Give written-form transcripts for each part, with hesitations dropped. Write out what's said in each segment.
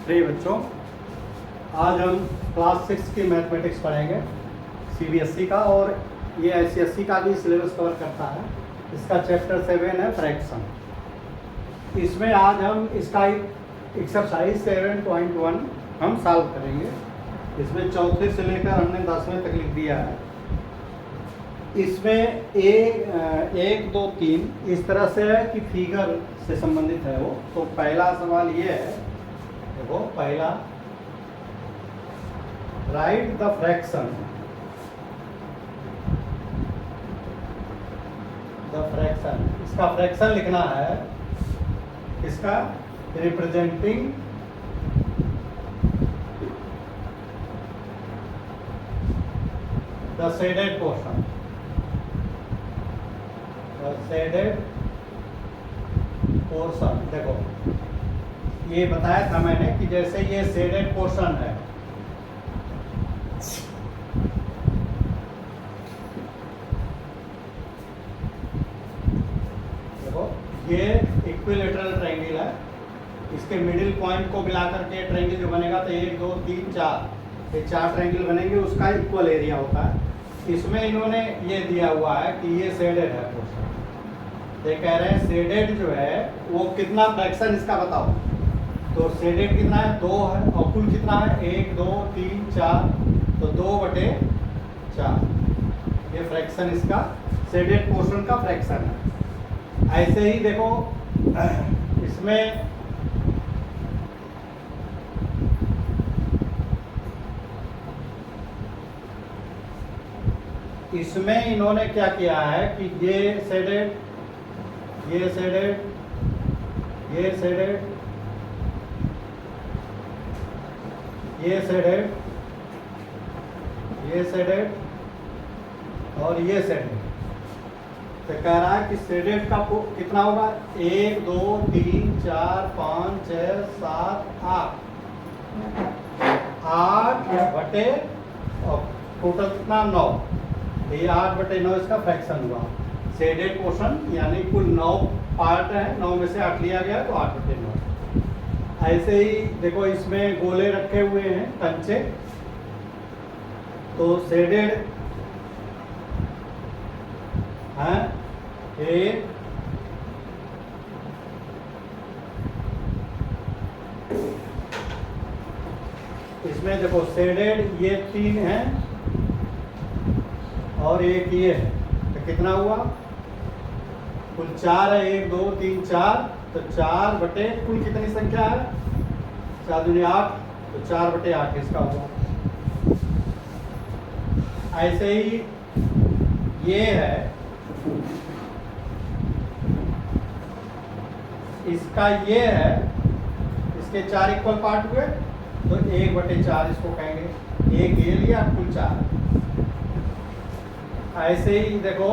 प्रिय बच्चों, आज हम क्लास 6 की मैथमेटिक्स पढ़ेंगे सीबीएसई का, और ये आईसीएसई का भी सिलेबस कवर करता है। इसका चैप्टर 7 है फ्रैक्शन। इसमें आज हम इसका एक्सरसाइज 7.1 हम सॉल्व करेंगे। इसमें चौथे से लेकर हमने 10वें तक लिख दिया है। इसमें एक दो तीन इस तरह से है कि फिगर से संबंधित है वो। तो पहला सवाल ये है, देखो पहला, राइट द फ्रैक्शन, इसका फ्रैक्शन लिखना है, इसका रिप्रेजेंटिंग द शेडेड पोर्शन, देखो ये बताया था मैंने कि जैसे ये शेडेड पोर्शन है, देखो ये इक्विलेटरल ट्रायंगल है। इसके मिडिल पॉइंट को मिलाकर के ट्रायंगल जो बनेगा तो 1 2 3 4, ये 4 ट्रायंगल बनेंगे, उसका इक्वल एरिया होता है। इसमें इन्होंने ये दिया हुआ है कि ये शेडेड है पोर्शन। ये कह रहे हैं शेडेड जो है वो कितना फ्रैक्शन इसका बताओ। तो शेडेड कितना है, 2 है, और कुल कितना है, 1 2 3 4, तो 2/4 ये फ्रैक्शन इसका शेडेड पोर्शन का फ्रैक्शन है। ऐसे ही देखो इसमें इन्होंने क्या किया है कि ये शेडेड, ये शेडेड, ये शेडेड, ये शेडेड, ये शेडेड और ये शेडेड। तो कह रहा है कि शेडेड का कितना होगा, 1 2 3 4 5 6 7 8 बटे, और टोटल कितना 9, ये 8/9 इसका फ्रैक्शन हुआ। शेडेड पोर्शन यानी कुल 9 पार्ट है, 9 में से 8 लिया गया तो 8/9। ऐसे ही देखो इसमें गोले रखे हुए हैं, कंचे, तो शेडेड है 1 इसमें देखो शेडेड ये 3 है और एक ये है, तो कितना हुआ, कुल 4 है, 1 2 3 4, तो 4 बटे कुल कितनी संख्या है, 4 दूनी 8, तो 4/8 इसका हुआ। ऐसे ही ये है, इसका ये है, इसके 4 इक्वल पार्ट हुए, तो 1/4 इसको कहेंगे। एक ये लिया, कुल 4। ऐसे ही देखो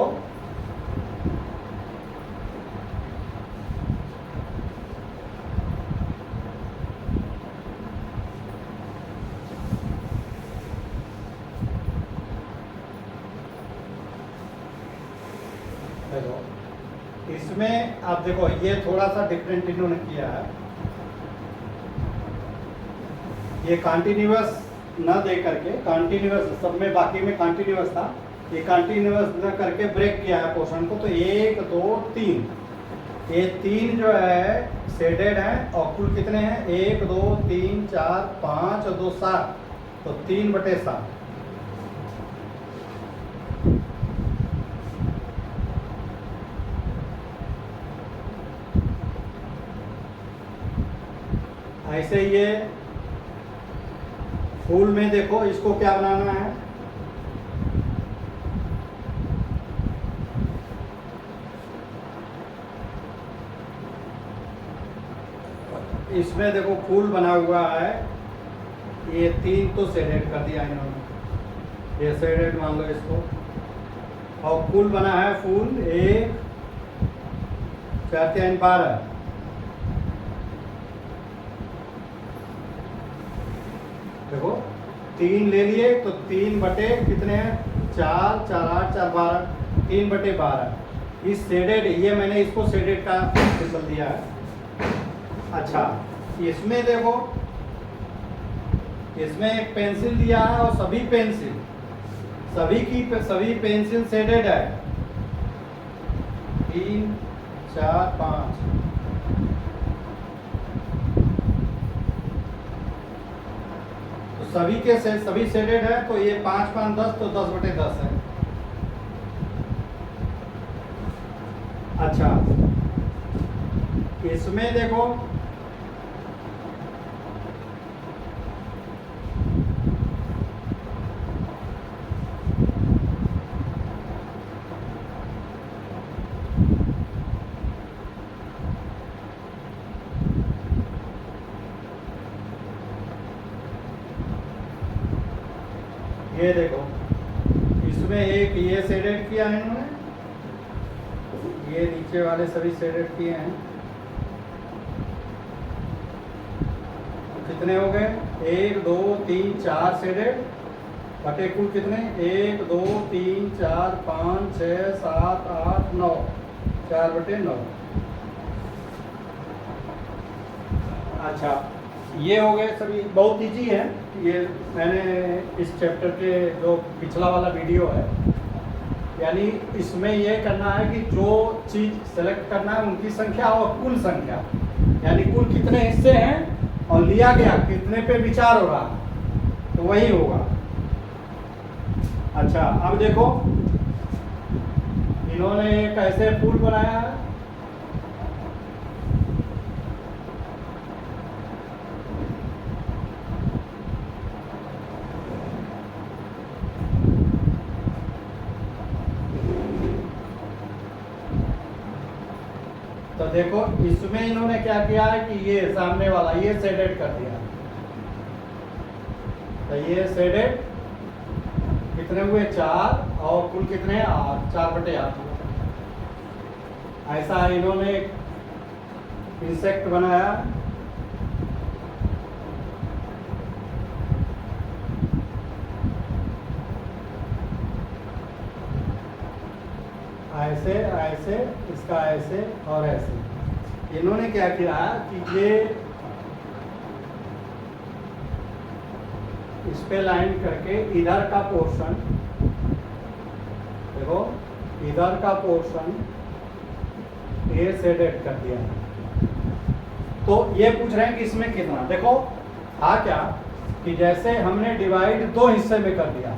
इसमें आप देखो ये थोड़ा सा डिफरेंट इन्होंने किया है। ये कंटिन्यूअस न दे करके, कंटिन्यूअस सब में बाकी में कंटिन्यूअस था, ये कंटिन्यूअस न करके ब्रेक किया है पोर्शन को। तो 1 2 3, ये 3 जो है शेडेड है, और कुल कितने हैं, 1 2 3 4 5 और 2 7, तो 3/7। ऐसे ये फूल में देखो, इसको क्या बनाना है, इसमें देखो फूल बना हुआ है, ये 3 तो शेडेड कर दिया इन्होंने, ये शेडेड मान लो इसको, और फूल बना है, फूल 1 4 3 12, देखो 3 ले लिए, तो 3 बटे कितने हैं, 4 4 8 4 12, 3/12। इस शेडेड, ये मैंने इसको शेडेड का सिंबल दिया है। अच्छा, इसमें देखो इसमें एक पेंसिल दिया है और सभी पेंसिल शेडेड है, 3 4 5। तो सभी शेडेड है, तो ये 5 5 10, तो 10/10 है। अच्छा, इसमें देखो ये देखो, इसमें एक ये शेडेड किया है इन्होंने, ये नीचे वाले सभी शेडेड किए हैं। कितने हो गए? 1 2 3 4 शेडेड बटे कुल कितने? 1 2 3 4 5 6 7 8 9, 4/9। अच्छा, ये हो गए सभी, बहुत इजी है ये। मैंने इस चैप्टर के जो पिछला वाला वीडियो है, यानी इसमें ये करना है कि जो चीज़ सेलेक्ट करना है उनकी संख्या और कुल संख्या, यानी कुल कितने हिस्से हैं और लिया गया कितने पे विचार हो रहा, तो वही होगा। अच्छा, अब देखो इन्होंने एक ऐसे फूल बनाया है, तो देखो इसमें इन्होंने क्या किया है कि ये सामने वाला ये शेडेड कर दिया, तो ये शेडेड कितने हुए? 4, और कुल कितने? 8, 4/8। ऐसा इन्होंने इंसेक्ट बनाया, ऐसे ऐसे, इसका ऐसे और ऐसे। इन्होंने क्या किया कि ये इस पे लाइन करके इधर का पोर्शन, देखो इधर का पोर्शन ये शेडेड कर दिया। तो ये पूछ रहे हैं कि इसमें कितना, देखो क्या कि जैसे हमने डिवाइड 2 हिस्से में कर दिया,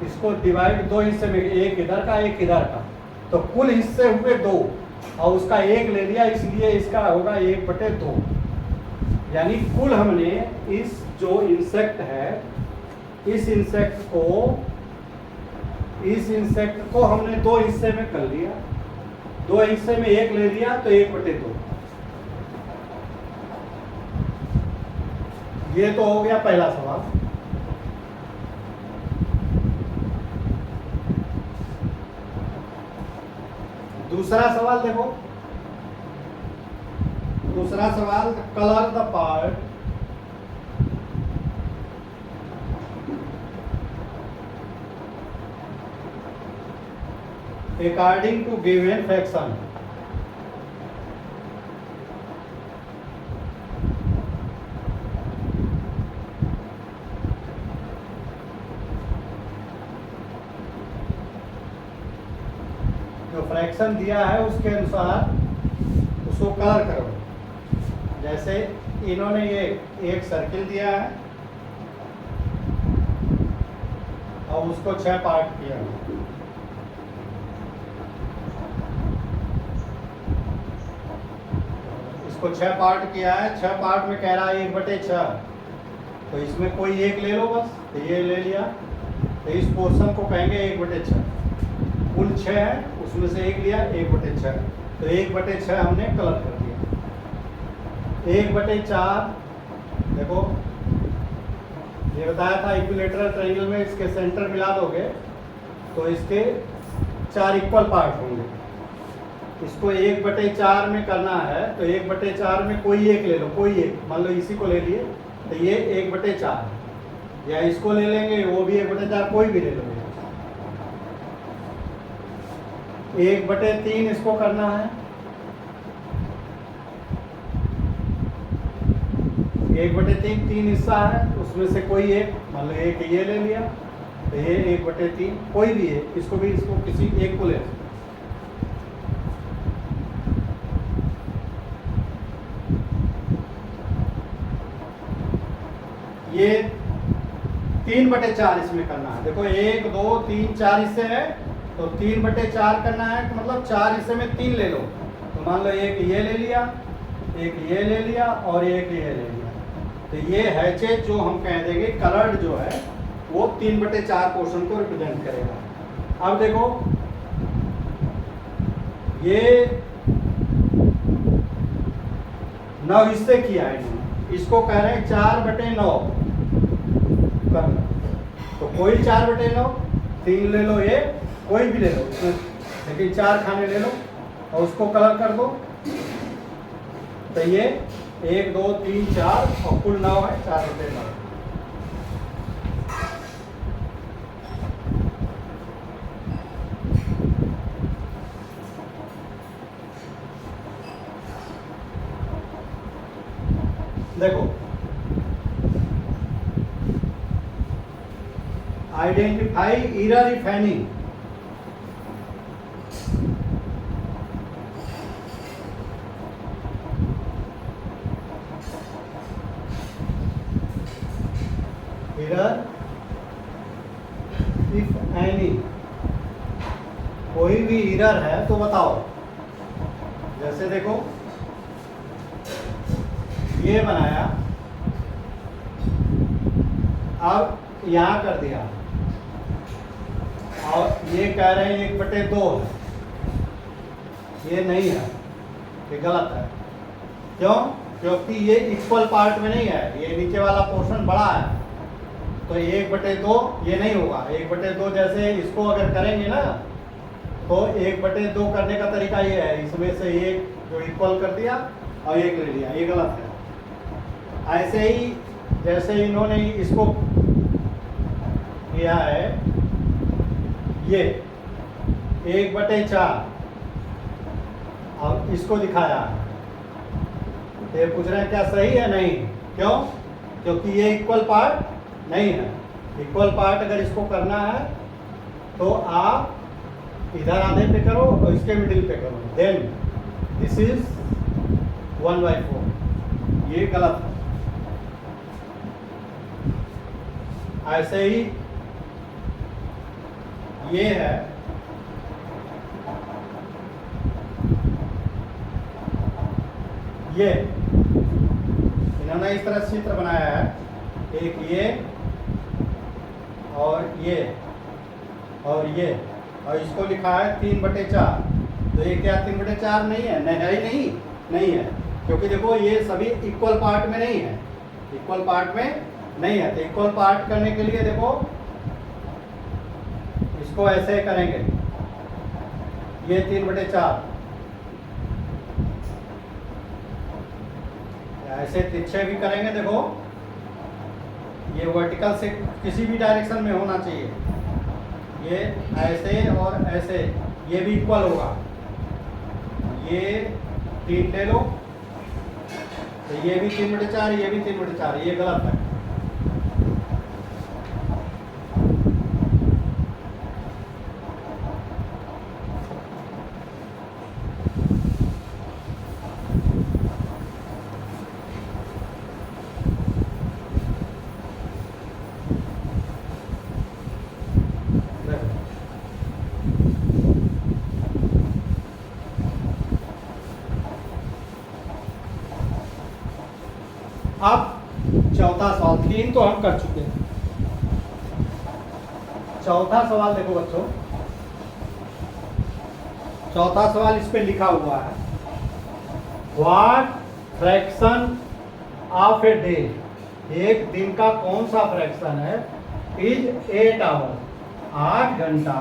इसको डिवाइड 2 हिस्से में, एक इधर का एक इधर का, तो कुल हिस्से हुए 2 और उसका 1 ले लिया, इसलिए इसका होगा 1/2। यानी कुल हमने इस जो इंसेक्ट है, इस इंसेक्ट को हमने 2 हिस्से में कर लिया, 2 हिस्से में 1 ले लिया, तो 1/2। ये तो हो गया पहला सवाल। दूसरा सवाल देखो, दूसरा सवाल, colour the part according to given fraction. जो फ्रैक्शन दिया है उसके अनुसार उसको कलर करो। जैसे इन्होंने ये एक सर्किल दिया है और उसको 6 पार्ट किया है। इसको 6 पार्ट किया है, 6 पार्ट में कह रहा है 1/6, तो इसमें कोई एक ले लो बस, तो ये ले लिया, तो इस पोर्शन को कहेंगे 1/6। कुल 6 है, उसमें से एक लिया, 1/6, तो 1/6 हमने कलर कर दिया। 1/4 देखो, ये बताया था इक्विलेटरल ट्रायंगल में इसके सेंटर मिला दोगे तो इसके 4 इक्वल पार्ट होंगे। इसको 1/4 में करना है, तो 1/4 में कोई एक ले लो, कोई एक, मान लो इसी को ले लिए, तो ये 1/4, या इसको ले लेंगे, वो भी 1/4, कोई भी ले लो। 1/3 इसको करना है, 1/3 तीन हिस्सा है, उसमें से कोई एक, मान लो एक ये ले लिया, तो ये 1/3 कोई भी है, इसको किसी एक को ले लें। ये 3/4 इसमें करना है। देखो 1 2 3 4 हिस्से है, तो 3/4 करना है, तो मतलब 4 हिस्से में 3 ले लो। तो मान लो एक ये ले लिया, एक ये ले लिया और एक ये ले लिया। तो ये हैचेज जो हम कह देंगे कलर्ड जो है वो 3/4 पोर्शन को रिप्रेजेंट करेगा। अब देखो ये 9 हिस्से किया है इन्होंने, इसको कह रहे हैं 4/9 करना। तो कोई 4/9, 3 ले लो, ये कोई भी ले लो, लेकिन 4 खाने ले लो और उसको कलर कर दो। तो ये 1 2 3 4 और कुल 9 है, 4/9। देखो identify error if any. Error if any, कोई भी एरर है तो बताओ। जैसे देखो ये बनाया, अब यहाँ कर दिया और ये कह रहे हैं 1/2 है, ये नहीं है, ये गलत है। क्यों? क्योंकि ये इक्वल पार्ट में नहीं है, ये नीचे वाला पोर्शन बड़ा है, तो 1/2 ये नहीं होगा। 1/2 जैसे इसको अगर करेंगे ना, तो 1/2 करने का तरीका ये है, इसमें से एक जो इक्वल कर दिया और एक ले लिया, ये गलत है। ऐसे ही जैसे इन्होंने इसको किया है, ये 1/4 और इसको दिखाया है, तो ये पूछ रहे हैं क्या सही है? नहीं। क्यों? क्योंकि ये इक्वल पार्ट नहीं है। इक्वल पार्ट अगर इसको करना है तो आप इधर आधे पे करो और इसके मिडिल पे करो, देन दिस इज 1/4। ये गलत है। ऐसे ही ये है, ये इन्होंने इस तरह चित्र बनाया है, एक ये और ये और ये, और इसको लिखा है 3/4। तो ये क्या 3/4 नहीं है? नहीं है ही नहीं है, क्योंकि देखो ये सभी इक्वल पार्ट में नहीं है, इक्वल पार्ट में नहीं है। तो इक्वल पार्ट करने के लिए देखो इसको ऐसे करेंगे, ये 3/4, ऐसे तिरछे भी करेंगे। देखो ये वर्टिकल से किसी भी डायरेक्शन में होना चाहिए, ये ऐसे और ऐसे, ये भी इक्वल होगा। ये 3 ले लो, तो ये भी 3/4, ये भी 3/4, ये गलत है। अब चौथा सवाल, 3 तो हम कर चुके हैं। चौथा सवाल देखो बच्चों, चौथा सवाल इस पे लिखा हुआ है, what fraction of a day, एक दिन का कौन सा फ्रैक्शन है, इज 8 आवर, 8 घंटा,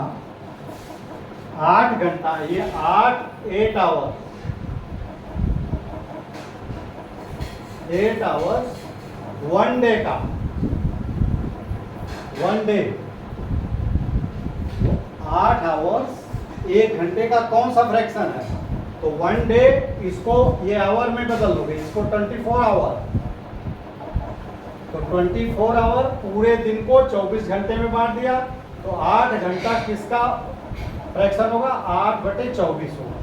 8 घंटा, ये 8 आवर, 8 आवर्स 1 डे का, 1 डे 8 आवर्स 1 घंटे का कौन सा फ्रैक्शन है? तो 1 डे, इसको ये आवर में बदल दोगे, इसको 24 आवर, तो 24 आवर पूरे दिन को 24 घंटे में बांट दिया, तो 8 घंटा किसका फ्रैक्शन होगा? 8/24 होगा,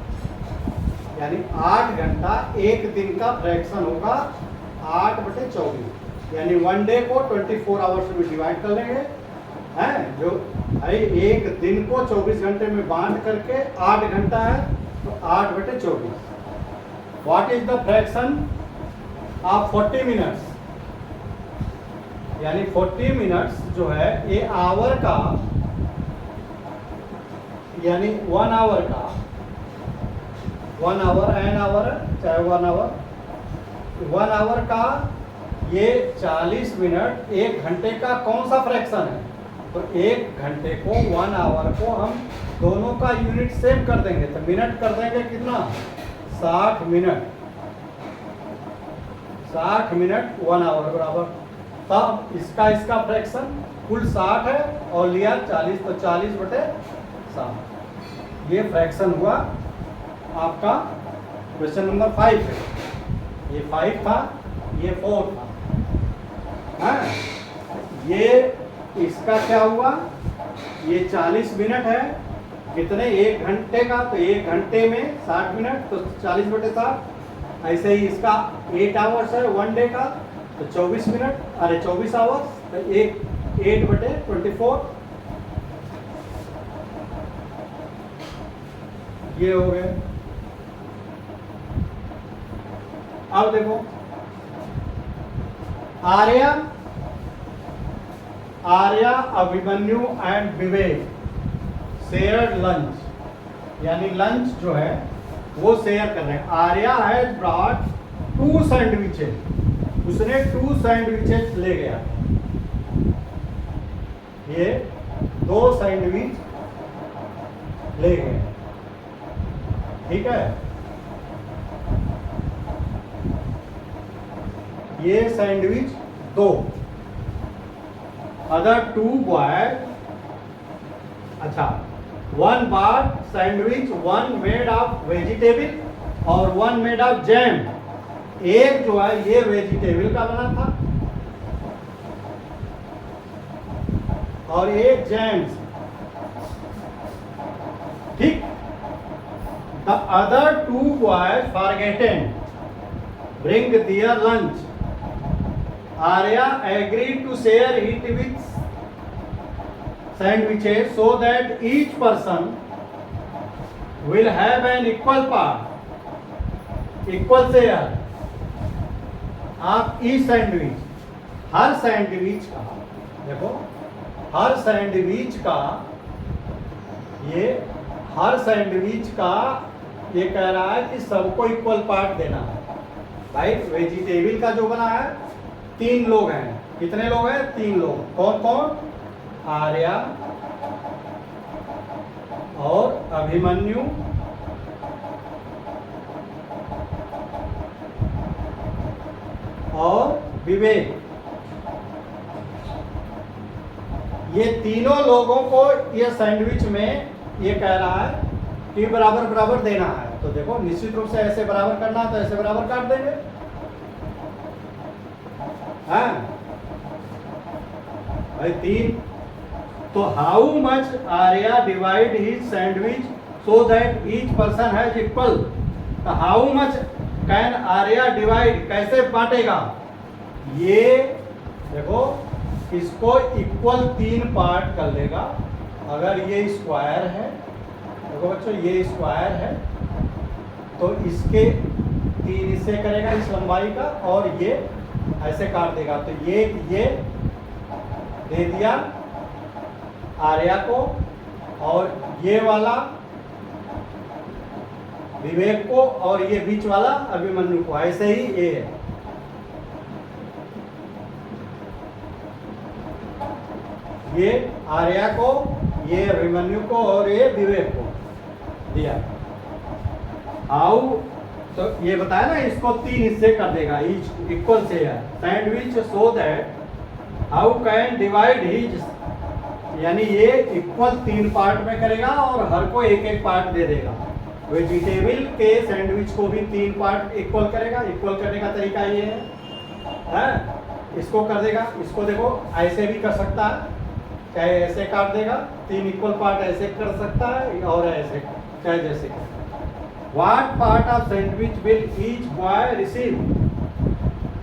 यानी 8 घंटा एक दिन का फ्रैक्शन होगा 8/24, यानी वन डे को 24 आवर्स में डिवाइड कर लेंगे, हैं जो भाई एक दिन को 24 घंटे में बांट करके 8 घंटा है, तो 8/24। What is the fraction of 40 minutes? यानी 40 मिनट्स जो है ये आवर का, यानी 1 आवर का, 1 आवर एन आवर चाहे 1 आवर का ये 40 मिनट, एक घंटे का कौन सा फ्रैक्शन है? तो एक घंटे को 1 आवर को हम दोनों का यूनिट सेम कर देंगे, तो मिनट कर देंगे कितना? 60 मिनट। 60 मिनट 1 आवर बराबर, तब इसका फ्रैक्शन कुल 60 है और लिया 40, तो 40/60। ये फ्रैक्शन हुआ आपका क्वेश्चन नंबर 5 है। ये 5 था, ये 4 था। हाँ, ये इसका क्या हुआ? ये 40 मिनट है, कितने? एक घंटे का, तो एक घंटे में 60 मिनट, तो 40/60। ऐसे ही इसका 8 आवर्स है वन डे का, तो 24 मिनट, अरे 24 आवर्स, तो 8/24 ये हो गए। अब देखो Arya, Abhimanyu and Vivek shared lunch, यानी लंच जो है वो शेयर कर रहे हैं। आर्या हैज ब्रॉट 2 सैंडविचेस, उसने 2 सैंडविचेस ले गया, ये 2 सैंडविच ले गए, ठीक है। ये सैंडविच 2, अदर 2 बॉय, अच्छा 1 बार सैंडविच, 1 मेड ऑफ वेजिटेबल और 1 मेड ऑफ जैम। एक जो है ये वेजिटेबल का बना था और एक जैम, ठीक। The other 2 boys forgotten bring their lunch. Arya agreed to share it with sandwiches so that each person will have an equal part, equal share of each sandwich. Her sandwich का, देखो हर sandwich का, ये हर sandwich का ये कह रहा है कि सबको इक्वल पार्ट देना है। भाई वेजिटेबल का जो बना है 3 लोग हैं, कितने लोग हैं? 3 लोग। कौन कौन? आर्या और अभिमन्यु और विवेक, ये तीनों लोगों को ये सैंडविच में ये कह रहा है कि बराबर बराबर देना है। तो देखो निश्चित रूप से ऐसे बराबर करना है, तो ऐसे बराबर काट देंगे, हाँ भाई 3। तो how much Arya divide his sandwich so that each person has equal. तो how much can Arya divide, कैसे बांटेगा? ये देखो इसको इक्वल 3 पार्ट कर लेगा। अगर ये स्क्वायर है, देखो बच्चों ये स्क्वायर है, तो इसके 3 हिस्से करेगा इस लंबाई का, और ये ऐसे काट देगा। तो ये दे दिया आर्या को, और ये वाला विवेक को, और ये बीच वाला अभिमन्यु को। ऐसे ही ये है, ये आर्या को, ये अभिमन्यु को और ये विवेक को दिया। हाउ, तो ये बताया ना इसको 3 हिस्से कर देगा, ईच इक्वल से है sandwich so that how can divide his, यानी ये इक्वल 3 पार्ट में करेगा और हर को एक एक पार्ट दे देगा। वेजिटेबल के सैंडविच को भी 3 पार्ट इक्वल करेगा। इक्वल करने का तरीका ये है, इसको कर देगा, इसको देखो ऐसे भी कर सकता है, चाहे ऐसे काट देगा, 3 इक्वल पार्ट ऐसे कर सकता है और ऐसे, चाहे जैसे। What part of sandwich will each boy receive?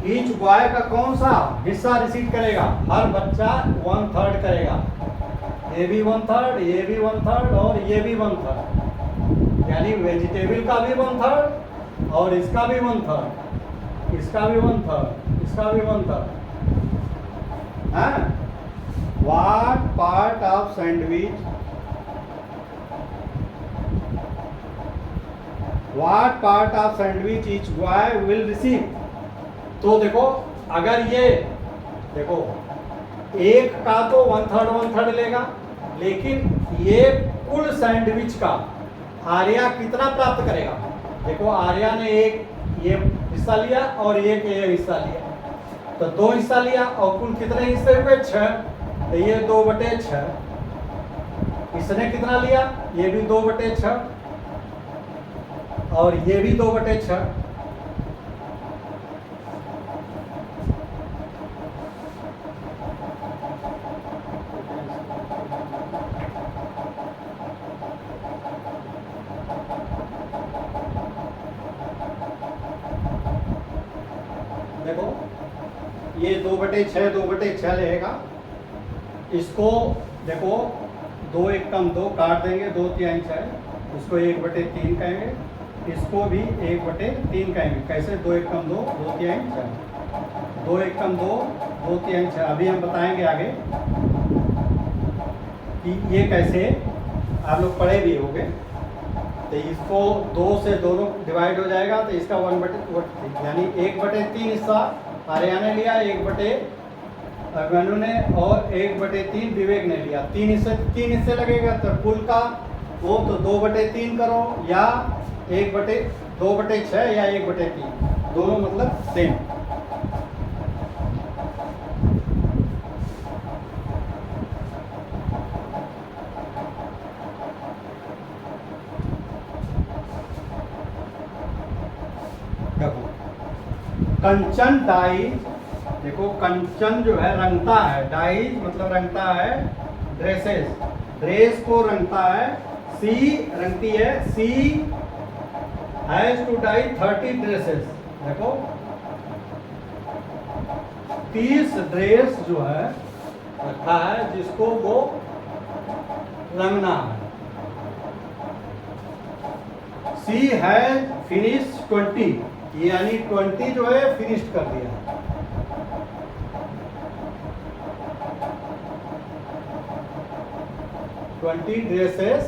Each boy का कौन सा हिस्सा रिसीव करेगा? हर बच्चा 1/3 करेगा, ये भी 1/3, ये भी 1/3 और ये भी 1/3, यानी वेजिटेबल का भी 1/3 और इसका भी 1/3, इसका भी 1/3, इसका भी 1/3। हाँ, what part of sandwich, what part of sandwich each boy will receive? तो देखो, अगर ये देखो एक का तो 1/3 लेगा, लेकिन ये कुल सैंडविच का आर्या कितना प्राप्त करेगा? देखो आर्या ने एक ये हिस्सा लिया और एक ये हिस्सा लिया, तो 2 हिस्सा लिया और कुल कितने हिस्से हुए? 6, तो ये 2/6। इसने कितना लिया? ये भी 2/6 और ये भी 2/6। देखो ये 2/6 2/6 रहेगा, इसको देखो 2 1 कम 2 काट देंगे, 2 3 6, इसको 1/3 कहेंगे, इसको भी 1/3 कहेंगे। कैसे? 2 1 कम 2 2 3 6, 2 1 कम 2 2 3 6। अभी हम बताएंगे आगे कि ये कैसे, आप लोग पढ़े भी होंगे। तो इसको 2 से दोनों डिवाइड हो जाएगा, तो इसका 1/3 यानी 1/3 हिस्सा आर्या ने लिया, 1/अभिमन्यु ने और 1/3 विवेक ने लिया। 3 हिस्से लगेगा, तो कुल का वो तो 2/3 करो या 2/6 या 1/3, दोनों मतलब सेम। कंचन डाइज, देखो कंचन जो है रंगता है, डाइज मतलब रंगता है ड्रेसेस, ड्रेस को रंगता है। सी रंगती है, सी हैज टू डाई 30 ड्रेसेस। देखो 30 ड्रेस जो है रखा है जिसको वो रंगना है। सी हैज फिनिश 20, यानी 20 जो है फिनिश्ड कर दिया। Twenty dresses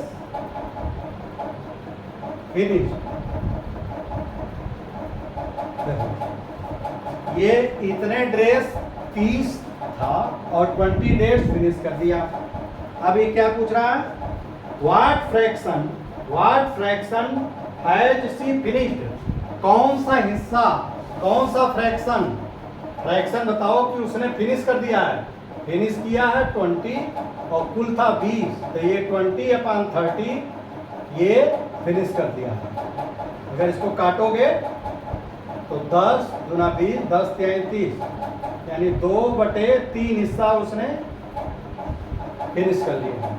finish. ये इतने ड्रेस 30 था और 20 ड्रेस फिनिश कर दिया। अब ये क्या पूछ रहा है? What fraction has she finished? कौन सा हिस्सा, कौन सा फ्रैक्शन बताओ कि उसने फिनिश कर दिया है। फिनिश किया है 20 और कुल था 20, तो ये 20/30 ये फिनिश कर दिया है। अगर इसको काटोगे तो 10 दूना 20, 10 3 30, यानी 2/3 हिस्सा उसने फिनिश कर लिया।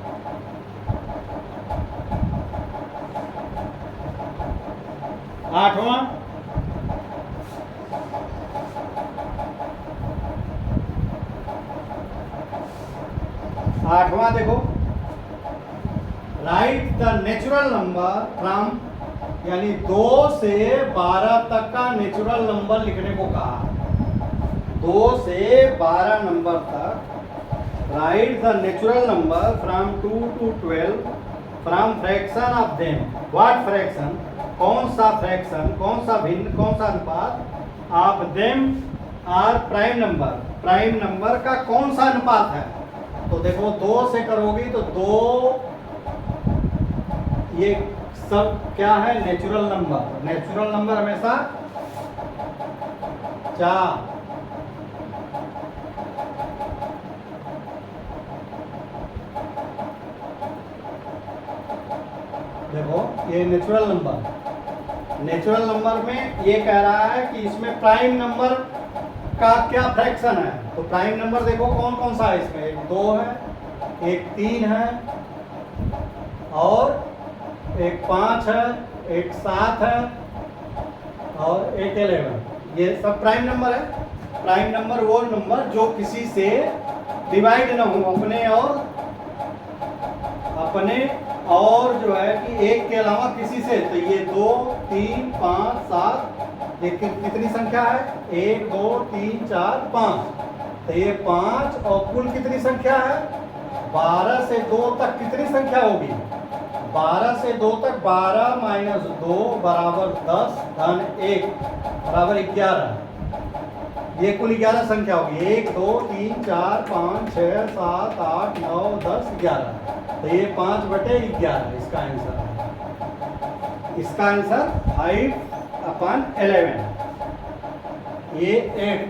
आठवां, देखो right the natural number from, यानी 2 से 12 तक का नेचुरल नंबर लिखने को कहा। 2 से 12 नंबर तक write the natural number from 2 to 12 from fraction of them. What fraction, कौन सा फ्रैक्शन, कौन सा भिन्न, कौन सा अनुपात of them are prime number, prime number का कौन सा अनुपात है। तो देखो 2 से करोगी तो 2, ये सब क्या है? Natural number. नेचुरल नंबर हमेशा 4, देखो ये नेचुरल नंबर। नेचुरल नंबर में ये कह रहा है कि इसमें प्राइम नंबर का क्या फ्रैक्शन है। तो प्राइम नंबर देखो कौन कौन सा है इसमें, एक 2 है, एक 3 है, और एक 5 है, एक 7 है, और एक 11। ये सब प्राइम नंबर है। प्राइम नंबर वो नंबर जो किसी से डिवाइड ना हो, अपने और जो है कि एक के अलावा किसी से। तो ये 2 3 5 7, ये कितनी संख्या है, 1 2 3 4 5। तो ये 5 और कुल कितनी संख्या है, 12 से 2 तक कितनी संख्या होगी, 12 से 2 तक 12 माइनस 2 बराबर 10 धन 1 बराबर 11। ये कुल 11 संख्या होगी, 1 2 3 4 5 6 7 8 9 10 11। तो ये 5/11 इसका आंसर है। इसका आंसर 5/11। ये 8।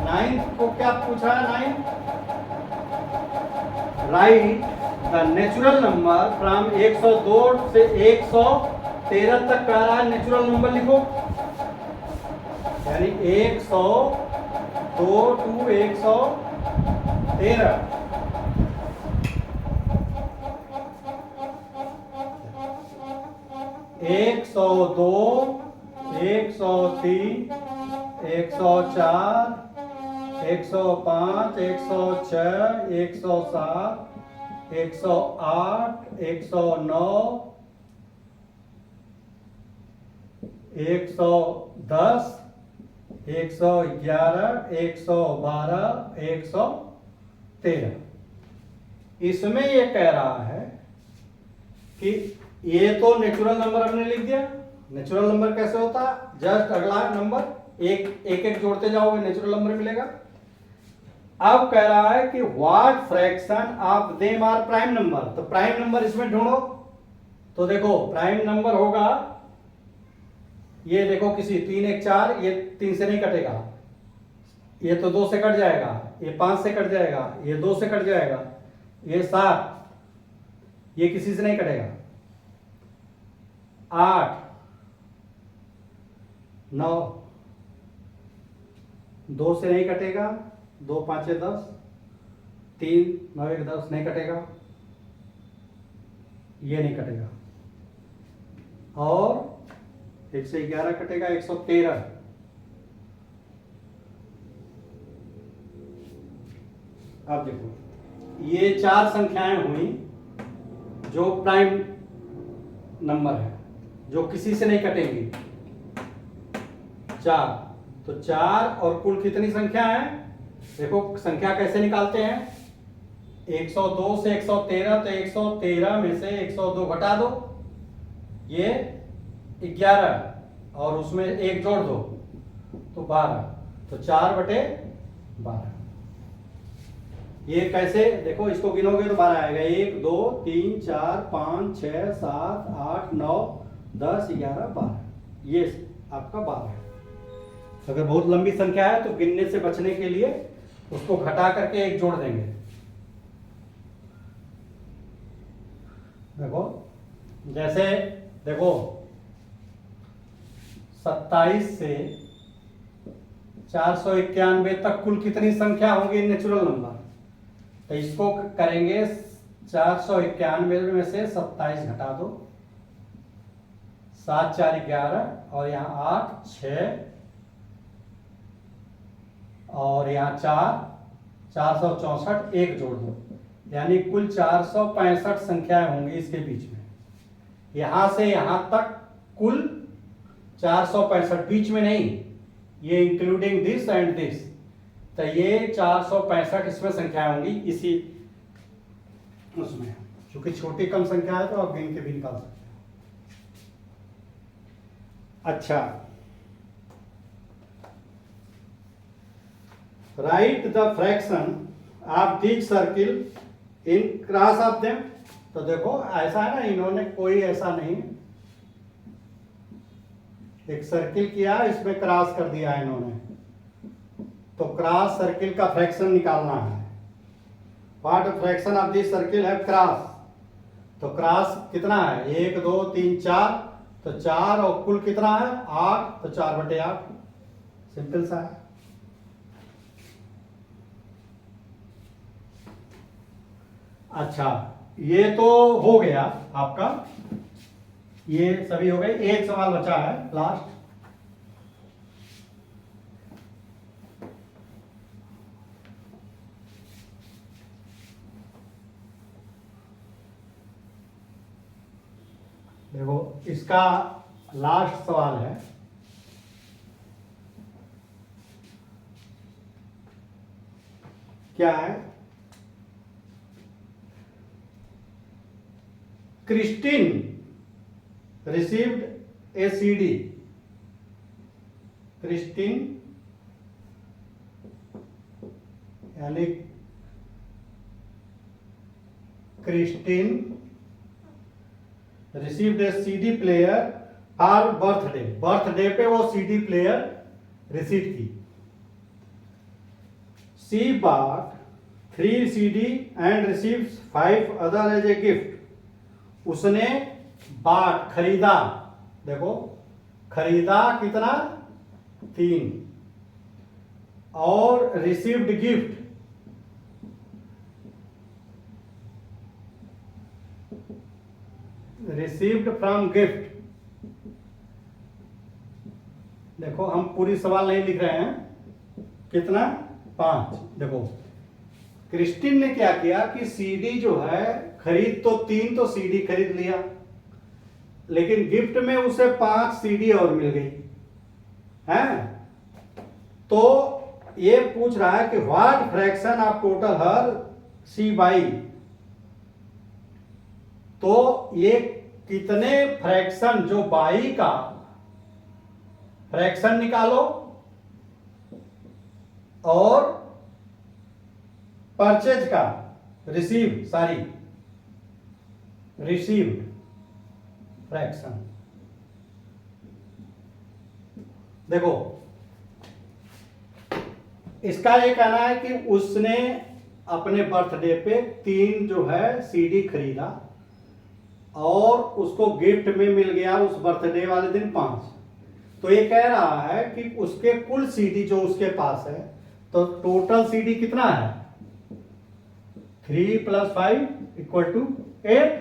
9 को क्या पूछा है, 9 right the natural number from 102 से 113 तक कह रहा है। नेचुरल नंबर लिखो, यानी 102 टू 113। एक 102, 103, 104, 105, 106, 107, 108, 109, 110, 111, 112, 113। इसमें ये कह रहा है कि ये तो नेचुरल नंबर हमने लिख दिया। नेचुरल नंबर कैसे होता है, जस्ट अगला नंबर एक जोड़ते जाओगे नेचुरल नंबर मिलेगा। अब कह रहा है कि what fraction of them are prime number. तो प्राइम नंबर इसमें ढूंढो। तो देखो प्राइम नंबर होगा, ये देखो किसी 3 1 4, ये 3 से नहीं कटेगा, ये तो 2 से कट जाएगा, ये 5 से कट जाएगा, ये 2 से कट जाएगा, ये 7, ये किसी से नहीं कटेगा, 8 9, 2 से नहीं कटेगा, 2 5 10, 3 9 1 10 नहीं कटेगा, ये नहीं कटेगा, और 1 से 11 कटेगा, 113। अब देखो ये 4 संख्याएं हुई जो प्राइम नंबर है, जो किसी से नहीं कटेंगी, 4। तो 4 और कुल कितनी संख्या है, देखो संख्या कैसे निकालते हैं, 102 से 113, तो 113 में से 102 घटा दो, ये 11, और उसमें 1 जोड़ दो तो 12। तो 4/12। ये कैसे, देखो इसको गिनोगे तो 12 आएगा, 1 2 3 4 5 6 7 8 9 10 11 12। ये आपका 12 है। अगर बहुत लंबी संख्या है तो गिनने से बचने के लिए उसको घटा करके 1 जोड़ देंगे। देखो जैसे देखो 27 से 491 तक कुल कितनी संख्या होगी नेचुरल नंबर। तो इसको करेंगे 491 में से 27 घटा दो, 7 4 11, और यहाँ 8 6, और यहाँ 464, 1 जोड़ दो, यानी कुल 465 संख्याएं होंगी इसके बीच में। यहां से यहां तक कुल 465, बीच में नहीं, ये इंक्लूडिंग दिस एंड दिस। तो ये 465 इसमें संख्याएं होंगी इसी उसमें। क्योंकि छोटी कम संख्या है तो आप गिन के भी निकाल सकते हैं। अच्छा, right the fraction of this circle in cross of them. तो देखो ऐसा है ना, इन्होंने कोई ऐसा नहीं, एक सर्किल किया इसमें क्रॉस कर दिया है इन्होंने, तो क्रॉस सर्किल का फ्रैक्शन निकालना है। What fraction of this circle है क्रॉस। तो क्रॉस कितना है, 1 2 3 4, तो 4 और कुल कितना है 8, तो 4/8। सिंपल सा है। अच्छा, ये तो हो गया आपका, ये सभी हो गए। एक सवाल बचा है लास्ट। देखो, इसका लास्ट सवाल है, क्या है? Christine received a CD. Christine यानी Christine received a CD player for birthday. Birthday पे वो सीडी प्लेयर रिसीव की। She bought 3 CD and received 5 other as a gift. उसने बाट खरीदा, देखो खरीदा कितना? 3, और received gift, received from gift. देखो हम पूरी सवाल नहीं लिख रहे हैं, कितना? 5। देखो क्रिस्टीन ने क्या किया कि सीडी जो है खरीद तो 3 तो सीडी खरीद लिया, लेकिन गिफ्ट में उसे 5 सीडी और मिल गई है। तो ये पूछ रहा है कि what fraction of total her she buy. तो ये कितने फ्रैक्शन, जो बाई का फ्रैक्शन निकालो और परचेज का रिसीव्ड फ्रैक्शन। देखो इसका ये कहना है कि उसने अपने बर्थडे पे 3 जो है सीडी खरीदा और उसको गिफ्ट में मिल गया उस बर्थडे वाले दिन 5। तो ये कह रहा है कि उसके कुल सीडी जो उसके पास है, तो टोटल सीडी कितना है? 3 + 5 = 8।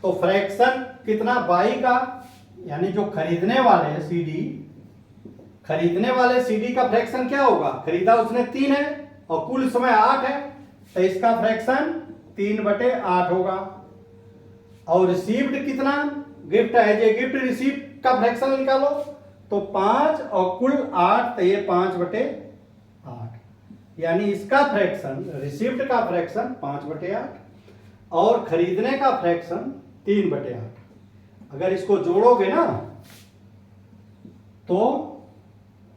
तो फ्रैक्शन कितना? बाई का, यानी जो खरीदने वाले सीडी का फ्रैक्शन क्या होगा? खरीदा उसने 3 है और कुल समय 8 है, तो इसका फ्रैक्शन 3/8 होगा। और रिसीव्ड कितना? गिफ्ट है, जो गिफ्ट रिसीव का फ्रैक्शन निकालो, तो 5 और कुल 8, तो ये 5/8। यानी इसका फ्रैक्शन, रिसीव्ड का फ्रैक्शन 5/8 और खरीदने का फ्रैक्शन 3/8। अगर इसको जोड़ोगे ना तो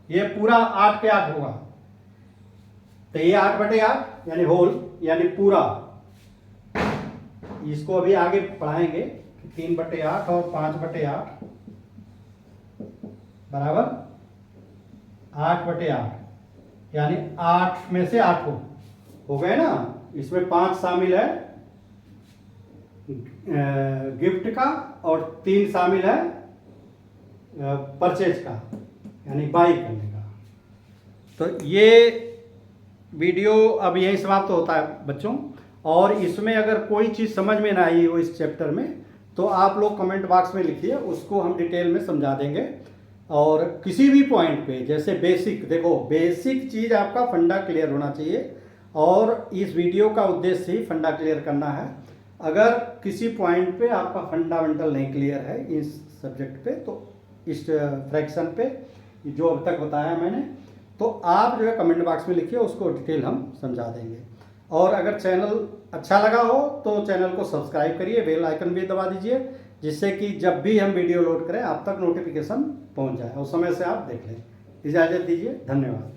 ये पूरा 8 के 8 होगा। तो ये 8/8 यानी होल, यानी पूरा। इसको अभी आगे पढ़ाएंगे। 3/8 और 5/8 बराबर 8/8, यानी 8 में से 8 हो गए ना। इसमें 5 शामिल है गिफ्ट का और 3 शामिल है परचेज का, यानी बाई करने का। तो ये वीडियो अब यही समाप्त होता है बच्चों। और इसमें अगर कोई चीज़ समझ में ना आई हो इस चैप्टर में, तो आप लोग कमेंट बॉक्स में लिखिए, उसको हम डिटेल में समझा देंगे। और किसी भी पॉइंट पे, जैसे बेसिक, देखो बेसिक चीज़ आपका फंडा क्लियर होना चाहिए, और इस वीडियो का उद्देश्य ही फंडा क्लियर करना है। अगर किसी पॉइंट पे आपका फंडामेंटल नहीं क्लियर है इस सब्जेक्ट पे, तो इस फ्रैक्शन पे जो अब तक बताया मैंने, तो आप जो है कमेंट बॉक्स में लिखिए, उसको डिटेल हम समझा देंगे। और अगर चैनल अच्छा लगा हो तो चैनल को सब्सक्राइब करिए, बेल आइकन भी दबा दीजिए, जिससे कि जब भी हम वीडियो लोड करें आप तक नोटिफिकेशन पहुंच जाए और समय से आप देख लें। इजाज़त दीजिए, धन्यवाद।